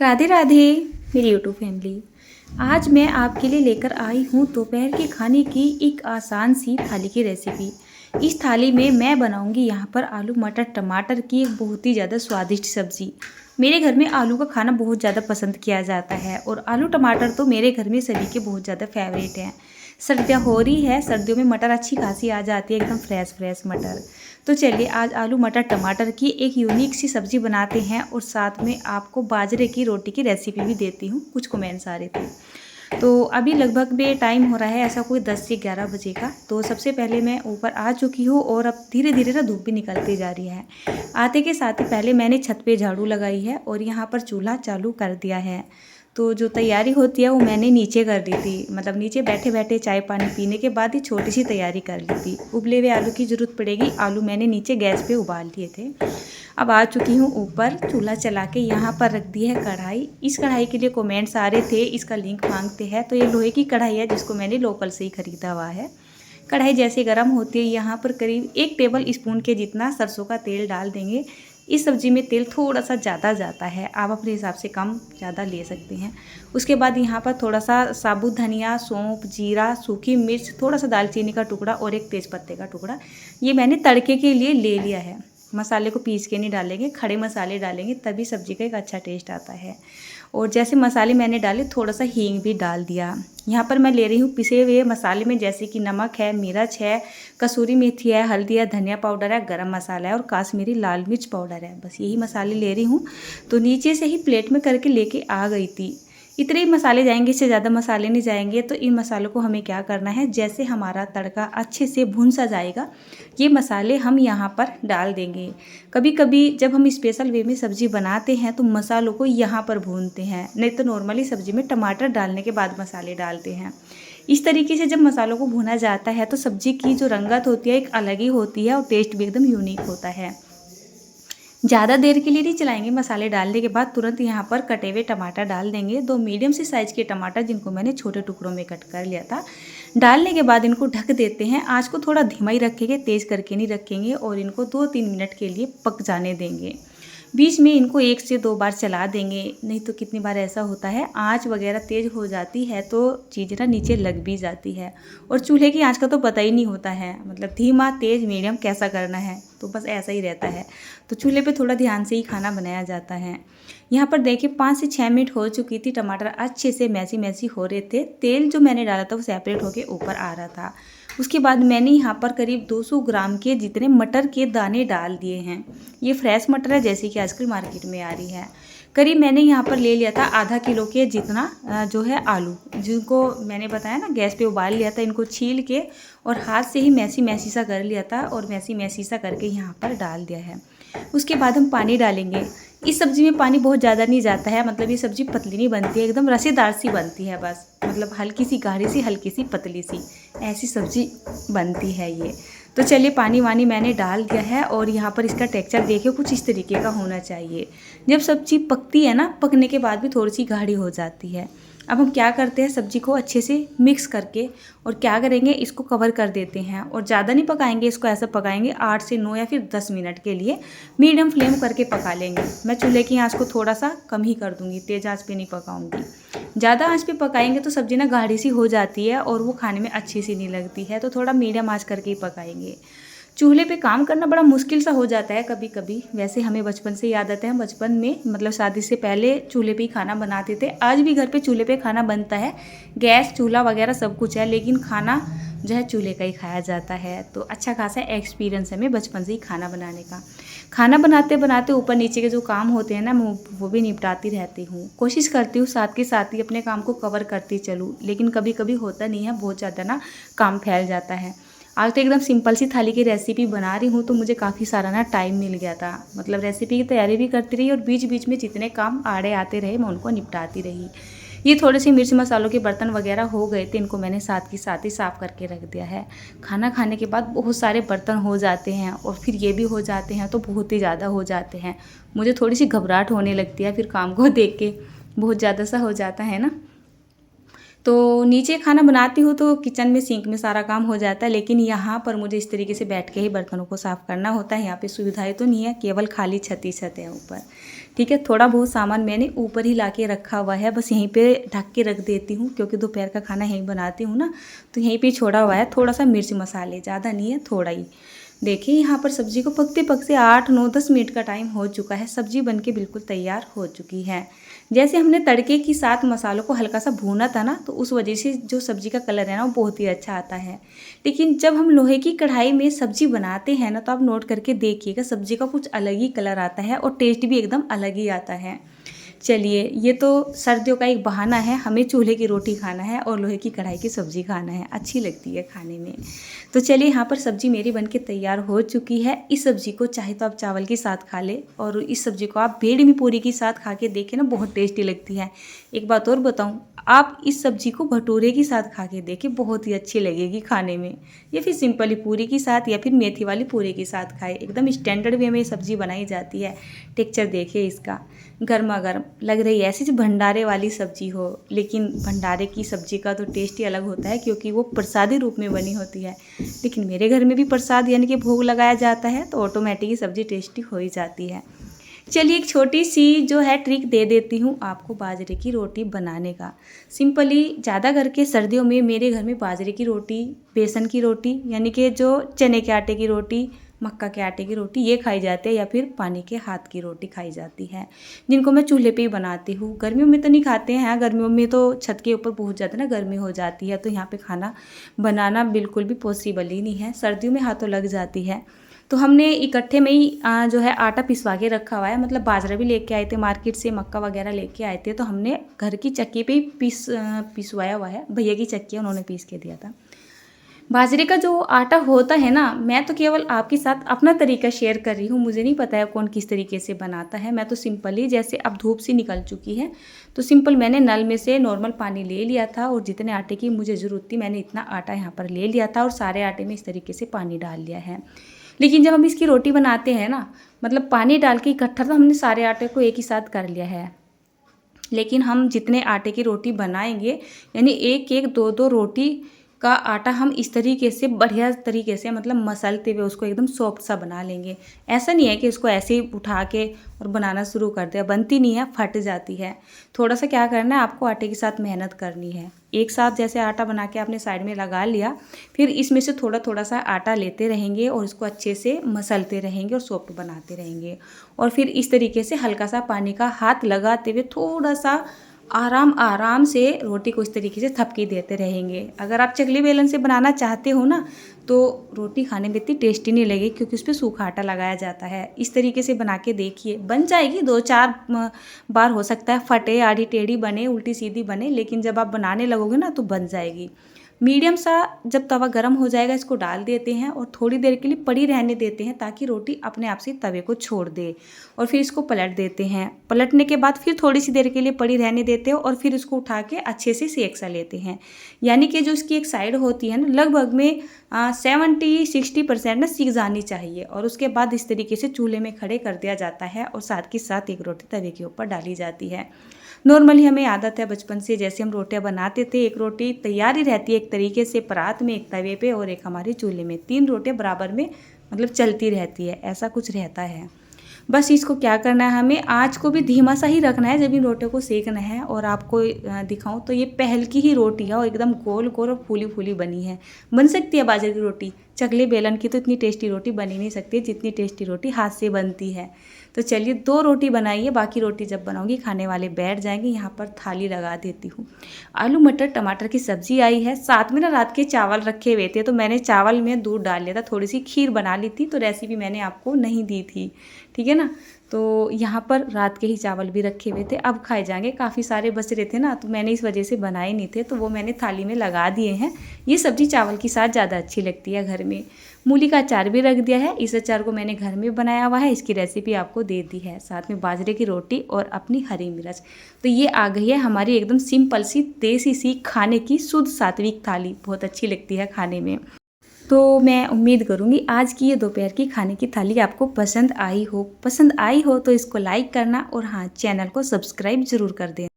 राधे राधे मेरी YouTube family. आज मैं आपके लिए लेकर आई हूँ दोपहर के खाने की एक आसान सी थाली की रेसिपी। इस थाली में मैं बनाऊँगी यहाँ पर आलू मटर टमाटर की एक बहुत ही ज़्यादा स्वादिष्ट सब्ज़ी। मेरे घर में आलू का खाना बहुत ज़्यादा पसंद किया जाता है और आलू टमाटर तो मेरे घर में सभी के बहुत ज़्यादा फेवरेट हैं। सर्दियाँ हो रही है, सर्दियों में मटर अच्छी खासी आ जाती है, एकदम फ्रेश फ्रेश मटर। तो चलिए आज आलू मटर टमाटर की एक यूनिक सी सब्ज़ी बनाते हैं और साथ में आपको बाजरे की रोटी की रेसिपी भी देती हूँ। कुछ कमेंट्स आ रहे थे। तो अभी लगभग में टाइम हो रहा है ऐसा कोई 10 से 11 बजे का। तो सबसे पहले मैं ऊपर आ चुकी हूँ और अब धीरे धीरे ना धूप भी निकलती जा रही है। आते के साथ ही पहले मैंने छत पे झाड़ू लगाई है और यहाँ पर चूल्हा चालू कर दिया है। तो जो तैयारी होती है वो मैंने नीचे कर दी थी, मतलब नीचे बैठे बैठे चाय पानी पीने के बाद ही छोटी सी तैयारी कर ली थी। उबले हुए आलू की ज़रूरत पड़ेगी, आलू मैंने नीचे गैस पे उबाल लिए थे। अब आ चुकी हूँ ऊपर, चूल्हा चला के यहाँ पर रख दी है कढ़ाई। इस कढ़ाई के लिए कमेंट्स आ रहे थे, इसका लिंक मांगते हैं। तो ये लोहे की कढ़ाई है जिसको मैंने लोकल से ही ख़रीदा हुआ है। कढ़ाई जैसे गर्म होती है यहाँ पर करीब 1 टेबल स्पून के जितना सरसों का तेल डाल देंगे। इस सब्ज़ी में तेल थोड़ा सा ज़्यादा जाता है, आप अपने हिसाब से कम ज़्यादा ले सकते हैं। उसके बाद यहाँ पर थोड़ा सा साबुत धनिया, सौंफ, जीरा, सूखी मिर्च, थोड़ा सा दालचीनी का टुकड़ा और एक तेज़पत्ते का टुकड़ा, ये मैंने तड़के के लिए ले लिया है। मसाले को पीस के नहीं डालेंगे, खड़े मसाले डालेंगे तभी सब्ज़ी का एक अच्छा टेस्ट आता है। और जैसे मसाले मैंने डाले, थोड़ा सा हींग भी डाल दिया। यहाँ पर मैं ले रही हूँ पिसे हुए मसाले में, जैसे कि नमक है, मिर्च है, कसूरी मेथी है, हल्दी है, धनिया पाउडर है, गरम मसाला है और काश्मीरी लाल मिर्च पाउडर है। बस यही मसाले ले रही हूँ। तो नीचे से ही प्लेट में करके लेके आ गई थी। इतने ही मसाले जाएंगे, इससे ज़्यादा मसाले नहीं जाएंगे। तो इन मसालों को हमें क्या करना है, जैसे हमारा तड़का अच्छे से भुन सा जाएगा, ये मसाले हम यहाँ पर डाल देंगे। कभी कभी जब हम स्पेशल वे में सब्ज़ी बनाते हैं तो मसालों को यहाँ पर भूनते हैं, नहीं तो नॉर्मली सब्ज़ी में टमाटर डालने के बाद मसाले डालते हैं। इस तरीके से जब मसालों को भुना जाता है तो सब्ज़ी की जो रंगत होती है एक अलग ही होती है और टेस्ट भी एकदम यूनिक होता है। ज़्यादा देर के लिए नहीं चलाएंगे। मसाले डालने के बाद तुरंत यहाँ पर कटे हुए टमाटर डाल देंगे, 2 मीडियम से साइज़ के टमाटर जिनको मैंने छोटे टुकड़ों में कट कर लिया था। डालने के बाद इनको ढक देते हैं। आँच को थोड़ा धीमा ही रखेंगे, तेज़ करके नहीं रखेंगे, और इनको 2-3 मिनट के लिए पक जाने देंगे। बीच में इनको 1 से 2 बार चला देंगे, नहीं तो कितनी बार ऐसा होता है आँच वगैरह तेज़ हो जाती है तो चीज़ें ना नीचे लग भी जाती है। और चूल्हे की आँच का तो पता ही नहीं होता है, मतलब धीमा तेज़ मीडियम कैसा करना है, तो बस ऐसा ही रहता है। तो चूल्हे पे थोड़ा ध्यान से ही खाना बनाया जाता है। यहाँ पर देखिए 5 से 6 मिनट हो चुकी थी, टमाटर अच्छे से मैसी मैसी हो रहे थे, तेल जो मैंने डाला था वो सेपरेट होके ऊपर आ रहा था। उसके बाद मैंने यहाँ पर करीब 200 ग्राम के जितने मटर के दाने डाल दिए हैं। ये फ्रेश मटर है जैसे कि आजकल मार्केट में आ रही है। करीब मैंने यहाँ पर ले लिया था आधा किलो के जितना जो है आलू, जिनको मैंने बताया ना गैस पे उबाल लिया था। इनको छील के और हाथ से ही मैसी मैसी सा कर लिया था और मैसी मैसी सा करके यहाँ पर डाल दिया है। उसके बाद हम पानी डालेंगे। इस सब्ज़ी में पानी बहुत ज़्यादा नहीं जाता है, मतलब ये सब्ज़ी पतली नहीं बनती है, एकदम रसेदार सी बनती है बस, मतलब हल्की सी गाढ़ी सी, हल्की सी पतली सी, ऐसी सब्ज़ी बनती है ये। तो चलिए पानी वानी मैंने डाल दिया है और यहाँ पर इसका टेक्सचर देखिए कुछ इस तरीके का होना चाहिए। जब सब्ज़ी पकती है ना, पकने के बाद भी थोड़ी सी गाढ़ी हो जाती है। अब हम क्या करते हैं, सब्ज़ी को अच्छे से मिक्स करके और क्या करेंगे, इसको कवर कर देते हैं और ज़्यादा नहीं पकाएंगे इसको, ऐसा पकाएंगे 8 से 9 या फिर 10 मिनट के लिए मीडियम फ्लेम करके पका लेंगे। मैं चूल्हे की आंच को थोड़ा सा कम ही कर दूँगी, तेज़ आंच पे नहीं पकाऊँगी। ज़्यादा आंच पे पकाएंगे तो सब्ज़ी ना गाढ़ी सी हो जाती है और वो खाने में अच्छी सी नहीं लगती है, तो थोड़ा मीडियम आंच करके ही पकाएंगे। चूल्हे पे काम करना बड़ा मुश्किल सा हो जाता है कभी कभी, वैसे हमें बचपन से याद आता है, बचपन में मतलब शादी से पहले चूल्हे पे ही खाना बनाते थे। आज भी घर पे चूल्हे पे खाना बनता है, गैस चूल्हा वगैरह सब कुछ है, लेकिन खाना जो है चूल्हे का ही खाया जाता है। तो अच्छा खासा एक्सपीरियंस है हमें बचपन से ही खाना बनाने का। खाना बनाते बनाते ऊपर नीचे के जो काम होते हैं ना, मैं वो भी निपटाती रहती हूँ। कोशिश करती हूँ साथ के साथ ही अपने काम को कवर करती चलूँ, लेकिन कभी कभी होता नहीं है, बहुत ज़्यादा ना काम फैल जाता है। आज तो एकदम सिंपल सी थाली की रेसिपी बना रही हूँ, तो मुझे काफ़ी सारा ना टाइम मिल गया था, मतलब रेसिपी की तैयारी भी करती रही और बीच बीच में जितने काम आड़े आते रहे मैं उनको निपटाती रही। ये थोड़े से मिर्च मसालों के बर्तन वगैरह हो गए थे, इनको मैंने साथ ही साफ़ करके रख दिया है। खाना खाने के बाद बहुत सारे बर्तन हो जाते हैं और फिर ये भी हो जाते हैं तो बहुत ही ज़्यादा हो जाते हैं। मुझे थोड़ी सी घबराहट होने लगती है फिर काम को देख के, बहुत ज़्यादा सा हो जाता है ना। तो नीचे खाना बनाती हूँ तो किचन में सिंक में सारा काम हो जाता है, लेकिन यहाँ पर मुझे इस तरीके से बैठ के ही बर्तनों को साफ़ करना होता है। यहाँ पे सुविधाएं तो नहीं है, केवल खाली छत ही छत है ऊपर। ठीक है। थोड़ा बहुत सामान मैंने ऊपर ही लाके रखा हुआ है, बस यहीं पे ढक के रख देती हूँ क्योंकि दोपहर का खाना यहीं बनाती हूँ ना, तो यहीं पे छोड़ा हुआ है। थोड़ा सा मिर्च मसाले, ज़्यादा नहीं है, थोड़ा ही। देखिए यहाँ पर सब्ज़ी को पकते पकते 8-9-10 मिनट का टाइम हो चुका है। सब्ज़ी बनके बिल्कुल तैयार हो चुकी है। जैसे हमने तड़के के साथ मसालों को हल्का सा भूना था ना, तो उस वजह से जो सब्ज़ी का कलर है ना वो बहुत ही अच्छा आता है। लेकिन जब हम लोहे की कढ़ाई में सब्ज़ी बनाते हैं ना, तो आप नोट करके देखिएगा, सब्ज़ी का कुछ अलग ही कलर आता है और टेस्ट भी एकदम अलग ही आता है। चलिए, ये तो सर्दियों का एक बहाना है, हमें चूल्हे की रोटी खाना है और लोहे की कढ़ाई की सब्ज़ी खाना है, अच्छी लगती है खाने में। तो चलिए, यहाँ पर सब्ज़ी मेरी बनके तैयार हो चुकी है। इस सब्ज़ी को चाहे तो आप चावल के साथ खा ले, और इस सब्ज़ी को आप भेड़ में पूरी के साथ खा के देखें ना, बहुत टेस्टी लगती है। एक बात और बताऊँ, आप इस सब्ज़ी को भटूरे के साथ खा के देखें, बहुत ही अच्छी लगेगी खाने में, या फिर सिंपली पूरी के साथ, या फिर मेथी वाली पूरी के साथ खाए। एकदम स्टैंडर्ड वे में ये सब्ज़ी बनाई जाती है। टेक्सचर देखिए इसका, गर्मा गर्म लग रही है, ऐसी भंडारे वाली सब्ज़ी हो। लेकिन भंडारे की सब्ज़ी का तो टेस्ट ही अलग होता है, क्योंकि वो प्रसादी रूप में बनी होती है। लेकिन मेरे घर में भी प्रसाद यानी कि भोग लगाया जाता है, तो ऑटोमेटिक सब्ज़ी टेस्टी हो ही जाती है। चलिए, एक छोटी सी जो है ट्रिक दे देती हूँ आपको बाजरे की रोटी बनाने का। सिंपली ज़्यादा करके सर्दियों में मेरे घर में बाजरे की रोटी, बेसन की रोटी यानी कि जो चने के आटे की रोटी, मक्का के आटे की रोटी, ये खाई जाती है, या फिर पानी के हाथ की रोटी खाई जाती है, जिनको मैं चूल्हे पे ही बनाती हूँ। गर्मियों में तो नहीं खाते हैं, गर्मियों में तो छत के ऊपर पहुँच जाते हैं ना, गर्मी हो जाती है, तो यहाँ पे खाना बनाना बिल्कुल भी पॉसिबल ही नहीं है। सर्दियों में हाथों लग जाती है। तो हमने इकट्ठे में ही जो है आटा पिसवा के रखा हुआ है, मतलब बाजरा भी लेके आए थे मार्केट से, मक्का वगैरह लेके आए थे, तो हमने घर की चक्की पे ही पिसवाया हुआ है। भैया की चक्की है, उन्होंने पीस के दिया था। बाजरे का जो आटा होता है ना, मैं तो केवल आपके साथ अपना तरीका शेयर कर रही हूँ, मुझे नहीं पता है कौन किस तरीके से बनाता है। मैं तो सिंपली, जैसे अब धूप सी निकल चुकी है, तो सिंपल मैंने नल में से नॉर्मल पानी ले लिया था, और जितने आटे की मुझे ज़रूरत थी मैंने इतना आटा यहाँ पर ले लिया था, और सारे आटे में इस तरीके से पानी डाल लिया है। लेकिन जब हम इसकी रोटी बनाते हैं ना, मतलब पानी डाल के इकट्ठा तो हमने सारे आटे को एक ही साथ कर लिया है। लेकिन हम जितने आटे की रोटी बनाएंगे, यानी एक एक दो दो रोटी का आटा हम इस तरीके से बढ़िया तरीके से, मतलब मसलते हुए उसको एकदम सॉफ्ट सा बना लेंगे। ऐसा नहीं है कि इसको ऐसे ही उठा के और बनाना शुरू कर दिया, बनती नहीं है, फट जाती है। थोड़ा सा क्या करना है, आपको आटे के साथ मेहनत करनी है। एक साथ जैसे आटा बना के आपने साइड में लगा लिया, फिर इसमें से थोड़ा थोड़ा सा आटा लेते रहेंगे और इसको अच्छे से मसलते रहेंगे और सॉफ्ट बनाते रहेंगे। और फिर इस तरीके से हल्का सा पानी का हाथ लगाते हुए थोड़ा सा आराम आराम से रोटी को इस तरीके से थपकी देते रहेंगे। अगर आप चकली बेलन से बनाना चाहते हो ना, तो रोटी खाने में इतनी टेस्टी नहीं लगेगी, क्योंकि उस पर सूखा आटा लगाया जाता है। इस तरीके से बना के देखिए, बन जाएगी। 2-4 बार हो सकता है फटे, आड़ी टेढ़ी बने, उल्टी सीधी बने, लेकिन जब आप बनाने लगोगे ना तो बन जाएगी। मीडियम सा जब तवा गर्म हो जाएगा, इसको डाल देते हैं और थोड़ी देर के लिए पड़ी रहने देते हैं, ताकि रोटी अपने आप से तवे को छोड़ दे। और फिर इसको पलट देते हैं। पलटने के बाद फिर थोड़ी सी देर के लिए पड़ी रहने देते हैं, और फिर इसको उठा के अच्छे से सेक सा लेते हैं। यानी कि जो इसकी एक साइड होती है ना, लगभग में 70-60% ना सीख जानी चाहिए, और उसके बाद इस तरीके से चूल्हे में खड़े कर दिया जाता है, और साथ के साथ एक रोटी तवे के ऊपर डाली जाती है। नॉर्मली हमें आदत है बचपन से, जैसे हम रोटियां बनाते थे, एक रोटी तैयार ही रहती है एक तरीके से, परात में, एक तवे पे और एक हमारे चूल्हे में, 3 रोटियां बराबर में मतलब चलती रहती है, ऐसा कुछ रहता है। बस इसको क्या करना है, हमें आँच को भी धीमा सा ही रखना है जब इन रोटियों को सेकना है। और आपको दिखाऊं तो ये पहल की ही रोटी है, और एकदम गोल गोल और फूली फूली बनी है। बन सकती है बाजरे की रोटी, चकले बेलन की तो इतनी टेस्टी रोटी बनी नहीं सकती जितनी टेस्टी रोटी हाथ से बनती है। तो चलिए, 2 रोटी बनाइए, बाकी रोटी जब बनाऊंगी खाने वाले बैठ जाएंगे। यहाँ पर थाली लगा देती हूँ। आलू मटर टमाटर की सब्जी आई है, साथ में ना रात के चावल रखे हुए थे, तो मैंने चावल में दूध डाल लिया था, थोड़ी सी खीर बना ली थी, तो रेसिपी मैंने आपको नहीं दी थी, ठीक है ना। तो यहाँ पर रात के ही चावल भी रखे हुए थे, अब खाए जाएंगे। काफ़ी सारे बच रहे थे ना, तो मैंने इस वजह से बनाए नहीं थे, तो वो मैंने थाली में लगा दिए हैं। ये सब्ज़ी चावल के साथ ज़्यादा अच्छी लगती है घर में। मूली का अचार भी रख दिया है, इस अचार को मैंने घर में बनाया हुआ है, इसकी रेसिपी आपको दे दी है। साथ में बाजरे की रोटी और अपनी हरी मिर्च। तो ये आ गई है हमारी एकदम सिंपल सी देसी सी खाने की शुद्ध सात्विक थाली, बहुत अच्छी लगती है खाने में। तो मैं उम्मीद करूँगी आज की ये दोपहर की खाने की थाली आपको पसंद आई हो। तो इसको लाइक करना, और हाँ, चैनल को सब्सक्राइब ज़रूर कर दें।